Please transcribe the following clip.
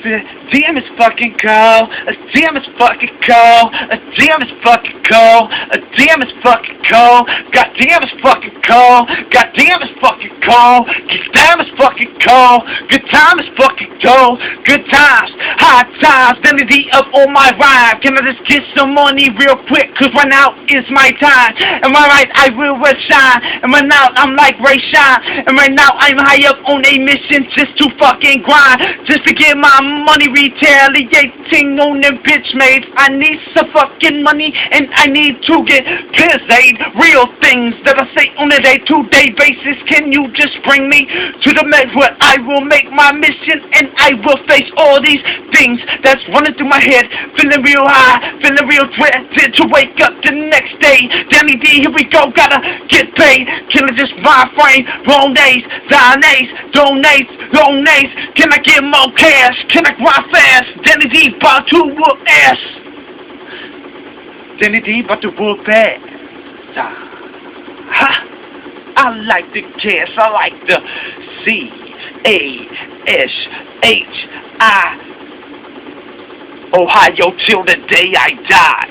Damn, it's fucking cold. Damn, it's fucking cold. Damn, it's fucking cold. Damn, it's fucking cold. God damn, it's fucking cold. God damn, it's fucking cold. God damn, it's fucking cold. Good time is fucking cold. Good times, high times, vanity of all my rhyme. Can I just get some money real quick? Cause right now is my time. And right, I will shine. And right now I'm like Ray Shine. And right now I'm high up on a mission just to fucking grind. Just to get my money, retaliating on them bitch maids. I need some fucking money and I need to get paid. Real things that I say on a day-to-day basis. Can you just bring me to the mess where I will make my mission and I will face all these things that's running through my head. Feeling real high, feeling real dreaded to wake up the next day. Danny D, here we go, gotta get paid. Killing just my frame, wrong days, donates. Can I get more cash? Can I grind fast? Danny D about to whoop ass. Danny D about to whoop ass. Ha! I like the cash, I like the C-A-S-H-I Ohio till the day I die.